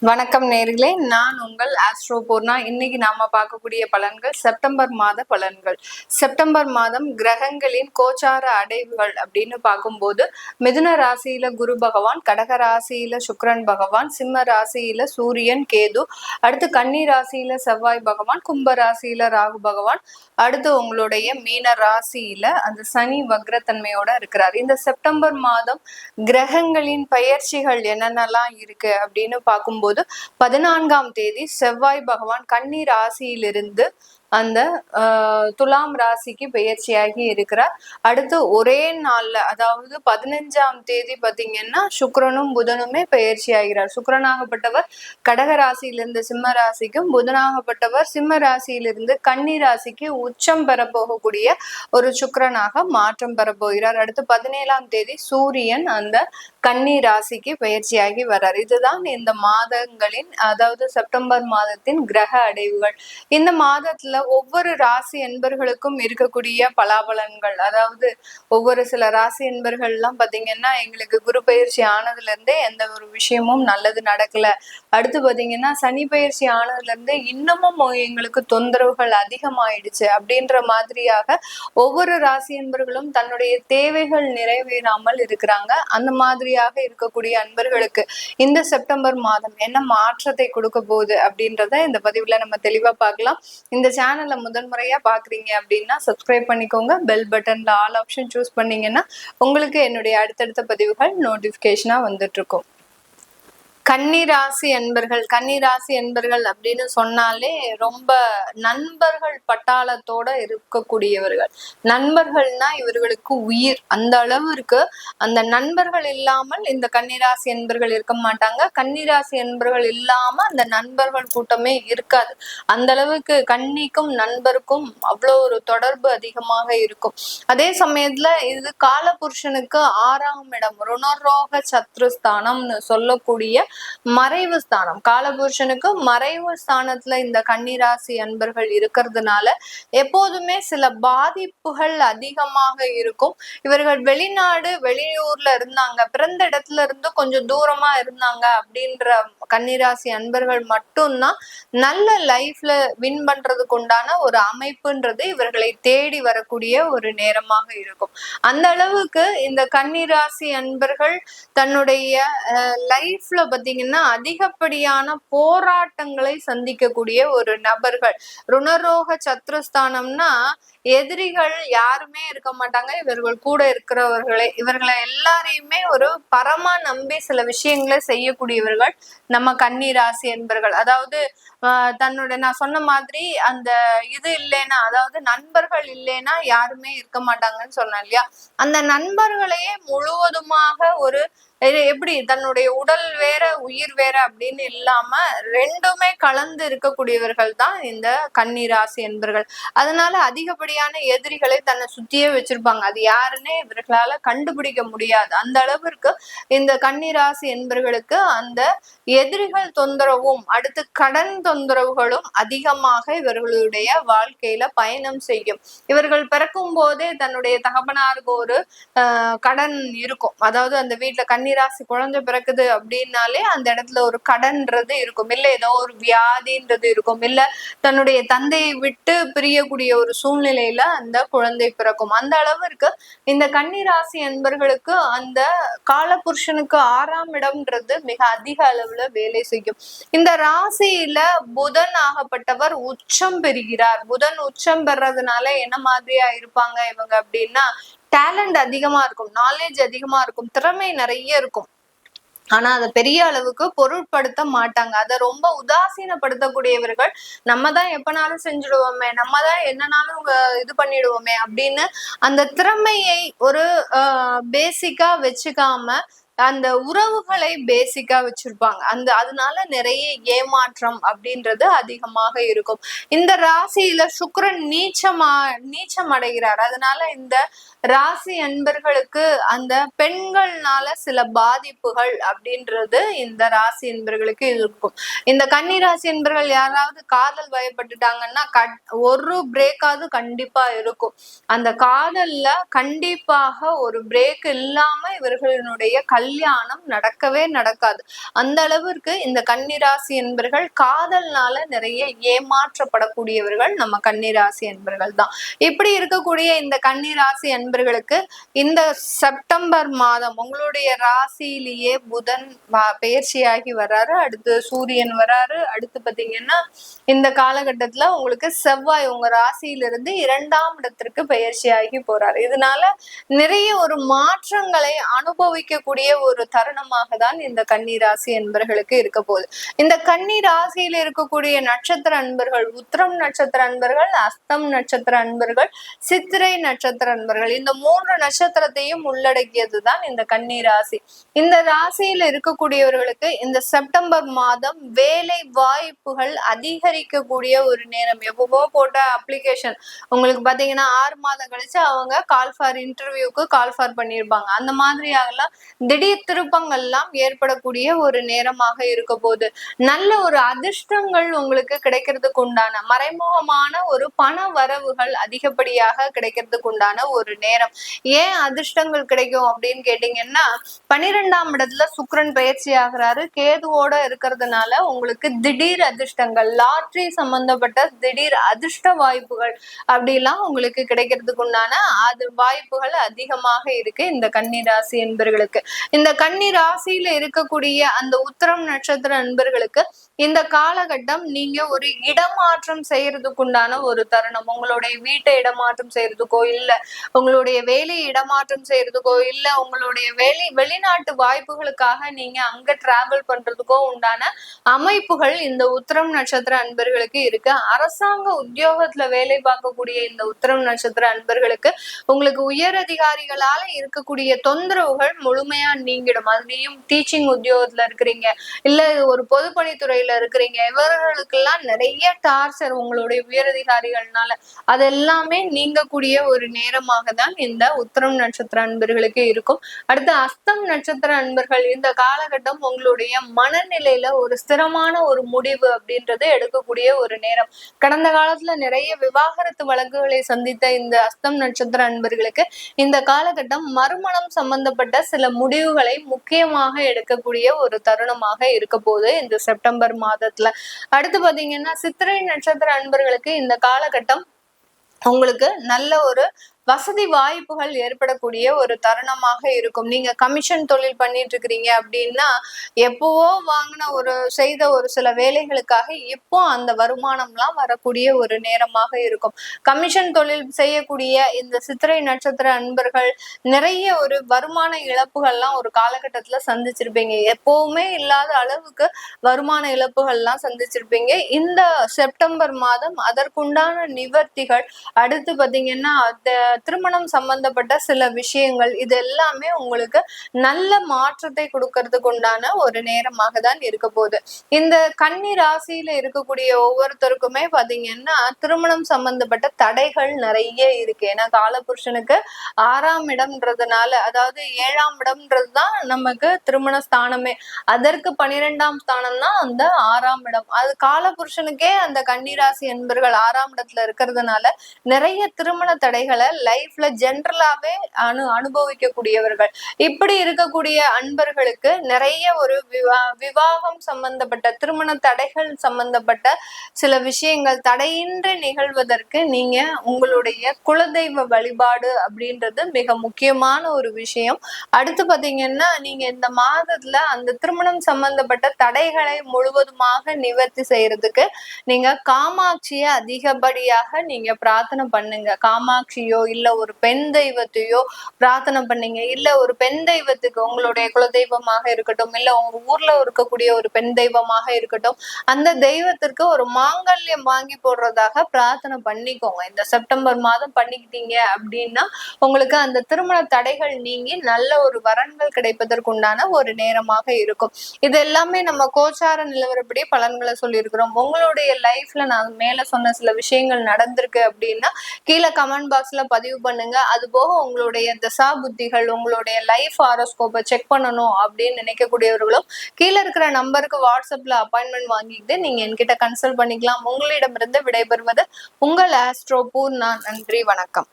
வணக்கம் நேர்களே, நான் உங்கள் ஆஸ்ட்ரோ பூர்ணா. இன்னைக்கு நாம பார்க்கக்கூடிய பலன்கள் செப்டம்பர் மாத பலன்கள். செப்டம்பர் மாதம் கிரகங்களின் கோச்சார அடைவுகள் அப்படின்னு பார்க்கும்போது, மிதுன ராசியில குரு பகவான், கடக ராசியில சுக்கிரன் பகவான், சிம்ம ராசியில சூரியன் கேது, அடுத்து கன்னி ராசியில செவ்வாய் பகவான், கும்ப ராசியில ராகு பகவான், அடுத்து உங்களுடைய மீன ராசியில அந்த சனி வக்ரத்தன்மையோட இருக்கிறார். இந்த செப்டம்பர் மாதம் கிரகங்களின் பயிற்சிகள் என்னென்னலாம் இருக்கு அப்படின்னு பார்க்கும்போது 14ஆம் தேதி செவ்வாய் பகவான் கன்னி ராசியிலிருந்து அந்த துலாம் ராசிக்கு பெயர்ச்சியாகி இருக்கிறார். அடுத்து ஒரே நாள்ல, அதாவது 15ஆம் தேதி பாத்தீங்கன்னா சுக்கிரனும் புதனுமே பெயர்ச்சி ஆகிறார். சுக்கிரனாகப்பட்டவர் கடக ராசியிலிருந்து சிம்ம ராசிக்கும், புதனாகப்பட்டவர் சிம்ம ராசியிலிருந்து கன்னி ராசிக்கு உச்சம் பெற போகக்கூடிய ஒரு சுக்கிரனாக மாற்றம் பெற போகிறார். அடுத்து 17ஆம் தேதி சூரியன் அந்த கன்னி ராசிக்கு பெயர்ச்சியாகி வர்றார். இதுதான் இந்த மாதங்களின், அதாவது செப்டம்பர் மாதத்தின் கிரக அடைவுகள். இந்த மாதத்துல ஒவ்வொரு ராசி என்பர்களுக்கும் இருக்கக்கூடிய பலாபலன்கள், அதாவது ஒவ்வொரு சில ராசி என்பர்கள் எல்லாம் பாத்தீங்கன்னா எங்களுக்கு குரு பயிற்சி ஆனதுல இருந்தே எந்த ஒரு விஷயமும் நல்லது நடக்கல, அடுத்து பாத்தீங்கன்னா சனி பயிற்சி ஆனதுல இருந்து இன்னமும் எங்களுக்கு தொந்தரவுகள் அதிகமாயிடுச்சு அப்படின்ற மாதிரியாக ஒவ்வொரு ராசி என்பர்களும் தன்னுடைய தேவைகள் நிறைவேறாமல் இருக்கிறாங்க. அந்த மாதிரியாக இருக்கக்கூடிய அன்பர்களுக்கு இந்த செப்டம்பர் மாதம் என்ன மாற்றத்தை கொடுக்க போகுது அப்படின்றத இந்த பதிவுல நம்ம தெளிவா பார்க்கலாம். இந்த சேனல்ல முதன்முறையா பாக்குறீங்க அப்படின்னா சப்ஸ்கிரைப் பண்ணிக்கோங்க. பெல் பட்டன்ல ஆல் ஆப்ஷன் சூஸ் பண்ணீங்கன்னா உங்களுக்கு என்னுடைய அடுத்தடுத்த பதிவுகள் நோட்டிபிகேஷனா வந்துட்டு இருக்கும். கன்னிராசி என்பர்கள் அப்படின்னு சொன்னாலே ரொம்ப நண்பர்கள் பட்டாளத்தோட இருக்கக்கூடியவர்கள். நண்பர்கள்னா இவர்களுக்கு உயிர். அந்த அளவிற்கு அந்த நண்பர்கள் இல்லாமல் இந்த கன்னிராசி என்பர்கள் இருக்க மாட்டாங்க. கன்னிராசி என்பர்கள் இல்லாம அந்த நண்பர்கள் கூட்டமே இருக்காது. அந்த அளவுக்கு கன்னிக்கும் நண்பருக்கும் அவ்வளோ ஒரு தொடர்பு அதிகமாக இருக்கும். அதே சமயத்துல இது காலபுருஷனுக்கு 6ஆம் இடம், ருணரோக சத்ருஸ்தானம்னு சொல்லக்கூடிய மறைவு ஸ்தானம். காலபுருஷனுக்கு மறைவு ஸ்தானத்துல இந்த கன்னிராசி அன்பர்கள் இருக்கிறதுனால எப்போதுமே சில பாதிப்புகள் அதிகமாக இருக்கும். இவர்கள் வெளிநாடு வெளியூர்ல இருந்தாங்க, பிறந்த இடத்துல இருந்து கொஞ்சம் தூரமா இருந்தாங்க அப்படின்ற கன்னிராசி அன்பர்கள் மட்டும்தான் நல்ல லைஃப்ல வின் பண்றதுக்கு உண்டான ஒரு அமைப்புன்றது இவர்களை தேடி வரக்கூடிய ஒரு நேரமாக இருக்கும். அந்த அளவுக்கு இந்த கன்னிராசி அன்பர்கள் தன்னுடைய லைஃப்ல பாத்தீங்கன்னா அதிகப்படியான போராட்டங்களை சந்திக்கக்கூடிய ஒரு நபர்கள். ருணரோக சத்ருஸ்தானம்னா எதிரிகள் யாருமே இருக்க மாட்டாங்க, இவர்கள் கூட இவர்களை எல்லாரையுமே ஒரு பரமா நம்பி சில விஷயங்களை செய்யக்கூடியவர்கள் நம்ம கன்னி ராசி என்பர்கள். அதாவது நான் சொன்ன மாதிரி அந்த இது இல்லைன்னா, அதாவது நண்பர்கள் இல்லைன்னா யாருமே இருக்க மாட்டாங்கன்னு சொன்னேன் இல்லையா, அந்த நண்பர்களையே முழுவதுமாக ஒரு எப்படி தன்னுடைய உடல் வேற உயிர் வேற அப்படின்னு இல்லாம ரெண்டுமே கலந்து இருக்கக்கூடியவர்கள் தான் இந்த கன்னி ராசி என்பர்கள். அதனால அதிகப்படியான எதிரிகளை தன்னை சுத்தியே வச்சிருப்பாங்க. அது யாருன்னே இவர்களால கண்டுபிடிக்க முடியாது. அந்த அளவிற்கு இந்த கன்னி ராசி என்பர்களுக்கு அந்த எதிரிகள் தொந்தரவும், அடுத்து கடன் தொந்தரவுகளும் அதிகமாக இவர்களுடைய வாழ்க்கையில பயணம் செய்யும். இவர்கள் பிறக்கும் போதே தன்னுடைய தகப்பனாருக்கு ஒரு கடன் இருக்கும். அதாவது அந்த வீட்டுல கன்னிராசி குழந்தை பிறக்குது அப்படின்னாலே அந்த இடத்துல ஒரு கடன்றது இருக்கும், இல்ல ஏதோ ஒரு வியாதின்றது இருக்கும், இல்ல தன்னுடைய தந்தையை விட்டு பிரியக்கூடிய ஒரு சூழ்நிலையில அந்த குழந்தை பிறக்கும். அந்த அளவிற்கு இந்த கன்னிராசி என்பர்களுக்கு அந்த காலபுருஷனுக்கு 6ஆம் இடம்ன்றது மிக அதிக அளவுல வேலை செய்யும். இந்த ராசியில புதன் ஆகப்பட்டவர் உச்சம் பெறுகிறார். புதன் உச்சம் பெறதுனால என்ன மாதிரியா இருப்பாங்க இவங்க அப்படின்னா, டேலண்ட் அதிகமா இருக்கும், நாலேஜ் அதிகமா இருக்கும், திறமை நிறைய இருக்கும். ஆனா அதை பெரிய அளவுக்கு பொருட்படுத்த மாட்டாங்க. அதை ரொம்ப உதாசீனப்படுத்தக்கூடியவர்கள். நம்ம தான் எப்பனாலும் செஞ்சுடுவோமே, நம்ம தான் என்னன்னாலும் இது பண்ணிடுவோமே அப்படின்னு அந்த திறமையை ஒரு பேசிக்கா வச்சுக்காம அந்த உறவுகளை பேசிக்கா வச்சிருப்பாங்க. அதனால நிறைய ஏமாற்றம் அப்படின்றது அதிகமாக இருக்கும். இந்த ராசியில சுக்கிரன் நீச்சம் அடைகிறார். அதனால இந்த ராசி அன்பர்களுக்கு அந்த பெண்கள்னால சில பாதிப்புகள் அப்படின்றது இந்த ராசி என்பர்களுக்கு இருக்கும். இந்த கன்னி ராசி என்பர்கள் யாராவது காதல் வயப்பட்டுட்டாங்கன்னா ஒரு பிரேக்காவது கண்டிப்பா இருக்கும். அந்த காதல்ல கண்டிப்பாக ஒரு பிரேக் இல்லாம இவர்களுடைய கல்யாணம் நடக்கவே நடக்காது. அந்த அளவிற்கு இந்த கன்னிராசி என்பர்கள் காதல்னால நிறைய ஏமாற்றப்படக்கூடியவர்கள் நம்ம கன்னிராசி என்பர்கள் தான். இப்படி இருக்கக்கூடிய இந்த கன்னிராசி என்பர்களுக்கு இந்த செப்டம்பர் மாதம் உங்களுடைய ராசியிலேயே புதன் பெயர்ச்சியாகி வர்றாரு, அடுத்து சூரியன் வராரு, அடுத்து பாத்தீங்கன்னா இந்த காலகட்டத்துல உங்களுக்கு செவ்வாய் உங்க ராசியிலிருந்து 2ஆம் இடத்திற்கு பெயர்ச்சியாகி போறாரு. இதனால நிறைய ஒரு மாற்றங்களை அனுபவிக்கக்கூடிய ஒரு தருணமாக தான் இந்த கன்னிராசி என்பர்களுக்கு இருக்க போகுது. இந்த கன்னி ராசியில இருக்கக்கூடிய நட்சத்திர அன்பர்கள் உத்திரம் நட்சத்திர அன்பர்கள், அஸ்தம் நட்சத்திர அன்பர்கள், சித்திரை நட்சத்திர அன்பர்கள், இந்த 3 நட்சத்திரத்தையும் உள்ளடக்கியதுதான் இந்த கன்னி ராசி. இந்த ராசியில இருக்கக்கூடியவர்களுக்கு இந்த செப்டம்பர் மாதம் வேலை வாய்ப்புகள் அதிகரிக்கக்கூடிய ஒரு நேரம். எப்பவோ போட்ட அப்ளிகேஷன் உங்களுக்கு பாத்தீங்கன்னா 6 மாதம் கழிச்சு அவங்க கால் ஃபார் இன்டர்வியூக்கு கால் ஃபார் பண்ணியிருப்பாங்க. அந்த மாதிரியாகலாம் திடீர் திருப்பங்கள்லாம் ஏற்படக்கூடிய ஒரு நேரமாக இருக்க போது நல்ல ஒரு அதிர்ஷ்டங்கள் உங்களுக்கு கிடைக்கிறதுக்கு உண்டான மறைமுகமான ஒரு பண வரவுகள் அதிகப்படியாக கிடைக்கிறதுக்கு உண்டான ஒரு நேரம். ஏன் அதிர்ஷ்டங்கள் கிடைக்கும் அப்படின்னு கேட்டீங்கன்னா 12ஆம் இடத்துல சுக்கிரன் பயிற்சி ஆகிறாரு, கேதுவோட இருக்கிறதுனால உங்களுக்கு திடீர் அதிர்ஷ்டங்கள், லாட்ரி சம்பந்தப்பட்ட திடீர் அதிர்ஷ்ட வாய்ப்புகள் அப்படிலாம் உங்களுக்கு கிடைக்கிறதுக்கு உண்டான வாய்ப்புகள் அதிகமாக இருக்கு இந்த கன்னி ராசி என்பர்களுக்கு. இந்த கன்னி ராசியில இருக்கக்கூடிய அந்த உத்திரம் நட்சத்திர நண்பர்களுக்கு இந்த காலகட்டம் நீங்க ஒரு இடமாற்றம் செய்யறதுக்கு உண்டான ஒரு தருணம். உங்களுடைய வீட்டை இடமாற்றம் செய்யறதுக்கோ இல்ல உங்களுடைய வேலையை இடமாற்றம் செய்யறதுக்கோ இல்ல உங்களுடைய வெளிநாட்டு வாய்ப்புகளுக்காக நீங்க அங்க டிராவல் பண்றதுக்கோ உண்டான அமைப்புகள் இந்த உத்திரம் நட்சத்திர அன்பர்களுக்கு இருக்கு. அரசாங்க உத்தியோகத்துல வேலை பார்க்கக்கூடிய இந்த உத்திரம் நட்சத்திர அன்பர்களுக்கு உங்களுக்கு உயர் அதிகாரிகளால இருக்கக்கூடிய தொந்தரவுகள் முழுமையா நீங்கிடும். அதுலயும் டீச்சிங் உத்தியோகத்துல இருக்கிறீங்க இல்ல ஒரு பொதுப்பணித்துறையில இருக்கிறீங்க, இவர்களுக்கெல்லாம் நிறைய டார்ச்சர் உங்களுடைய உயரதிகாரிகள்னால அதெல்லாமே நீங்கக்கூடிய ஒரு நேரமாக தான் இந்த உத்திரம் நட்சத்திர அன்பர்களுக்கு இருக்கும். அடுத்து அஸ்தம் நட்சத்திர அன்பர்கள் இந்த காலகட்டம் உங்களுடைய மனநிலையில ஒரு ஸ்திரமான ஒரு முடிவு அப்படின்றது எடுக்கக்கூடிய ஒரு நேரம். கடந்த காலத்துல நிறைய விவாகரத்து வழக்குகளை சந்தித்த இந்த அஸ்தம் நட்சத்திர அன்பர்களுக்கு இந்த காலகட்டம் மறுமணம் சம்பந்தப்பட்ட சில முடிவுகளை முக்கியமாக எடுக்கக்கூடிய ஒரு தருணமாக இருக்க போது இந்த செப்டம்பர் மாதத்துல. அடுத்து பாத்தீங்கன்னா சித்திரை நட்சத்திர அன்பர்களுக்கு இந்த காலகட்டம் உங்களுக்கு நல்ல ஒரு வசதி வாய்ப்புகள் ஏற்படக்கூடிய ஒரு தருணமாக இருக்கும். நீங்க கமிஷன் தொழில் பண்ணிட்டு இருக்கிறீங்க அப்படின்னா எப்பவோ வாங்கின செய்த ஒரு சில வேலைகளுக்காக இப்போ அந்த வருமானம்லாம் வரக்கூடிய ஒரு நேரமாக இருக்கும். கமிஷன் தொழில் செய்யக்கூடிய இந்த சித்திரை நட்சத்திர அன்பர்கள் நிறைய ஒரு வருமான இழப்புகள்லாம் ஒரு காலகட்டத்துல சந்திச்சிருப்பீங்க. எப்பவுமே இல்லாத அளவுக்கு வருமான இழப்புகள்லாம் சந்திச்சிருப்பீங்க. இந்த செப்டம்பர் மாதம் அதற்குண்டான நிவர்த்திகள், அடுத்து பாத்தீங்கன்னா திருமணம் சம்பந்தப்பட்ட சில விஷயங்கள், இது எல்லாமே உங்களுக்கு நல்ல மாற்றத்தை கொடுக்கறதுக்கு உண்டான ஒரு நேரமாக தான் இருக்க போகுது. இந்த கன்னி ராசியில இருக்கக்கூடிய ஒவ்வொருத்தருக்குமே பாத்தீங்கன்னா திருமணம் சம்பந்தப்பட்ட தடைகள் நிறைய இருக்கு. ஏன்னா காலபுருஷனுக்கு 6ஆம் இடம்ன்றதுனால, அதாவது 7ஆம் இடம்ன்றதுதான் நமக்கு திருமண ஸ்தானமே, அதற்கு 12ஆம் ஸ்தானம் தான் அந்த 6ஆம் இடம். அது காலபுருஷனுக்கே அந்த கன்னிராசி என்பர்கள் 6ஆம் இடத்துல இருக்கிறதுனால நிறைய திருமண தடைகளை லைஃப்ல ஜென்ரலாவே அனுபவிக்கக்கூடியவர்கள். இப்படி இருக்கக்கூடிய அன்பர்களுக்கு நிறைய ஒரு விவாகம் சம்பந்தப்பட்ட திருமண தடைகள் சம்பந்தப்பட்ட சில விஷயங்கள் தடையின்றி நிகழ்வதற்கு நீங்க உங்களுடைய குலதெய்வ வழிபாடு அப்படின்றது மிக முக்கியமான ஒரு விஷயம். அடுத்து பாத்தீங்கன்னா நீங்க இந்த மாதத்துல அந்த திருமணம் சம்பந்தப்பட்ட தடைகளை முழுவதுமாக நிவர்த்தி செய்யறதுக்கு நீங்க காமாட்சிய அதிகப்படியாக நீங்க பிரார்த்தனை பண்ணுங்க. காமாட்சியோ இல்ல ஒரு பெண் தெய்வத்தையோ பிரார்த்தனை பண்ணீங்க, இல்ல ஒரு பெண் தெய்வத்துக்கு உங்களுடைய குலதெய்வமாக இருக்கட்டும் இல்ல உங்க ஊர்ல இருக்கக்கூடிய ஒரு பெண் தெய்வமாக இருக்கட்டும், அந்த தெய்வத்திற்கு ஒரு மாங்கல்யம் வாங்கி போடுறதாக பிரார்த்தனை பண்ணிக்கோங்க. இந்த செப்டம்பர் மாதம் பண்ணிக்கிட்டீங்க அப்படின்னா உங்களுக்கு அந்த திருமண தடைகள் நீங்கி நல்ல ஒரு வரன்கள் கிடைப்பதற்குண்டான ஒரு நேரமாக இருக்கும். இது எல்லாமே நம்ம கோச்சார நிலவரப்படி பலன்களை சொல்லியிருக்கிறோம். உங்களுடைய லைஃப்ல நான் மேல சொன்ன சில விஷயங்கள் நடந்திருக்கு அப்படின்னா கீழே கமெண்ட் பாக்ஸ்ல பதிவு பண்ணுங்க. அது போக உங்களுடைய தசா புத்திகள், உங்களுடைய லைஃப் ஹாரோஸ்கோப்பை செக் பண்ணணும் அப்படின்னு நினைக்கக்கூடியவர்களும் கீழே இருக்கிற நம்பருக்கு வாட்ஸ்அப்ல அப்பாயின்மெண்ட் வாங்கிட்டு நீங்க என்கிட்ட கன்சல்ட் பண்ணிக்கலாம். உங்களிடமிருந்து விடைபெறுவது உங்கள் ஆஸ்ட்ரோ பூர்ணா. நன்றி, வணக்கம்.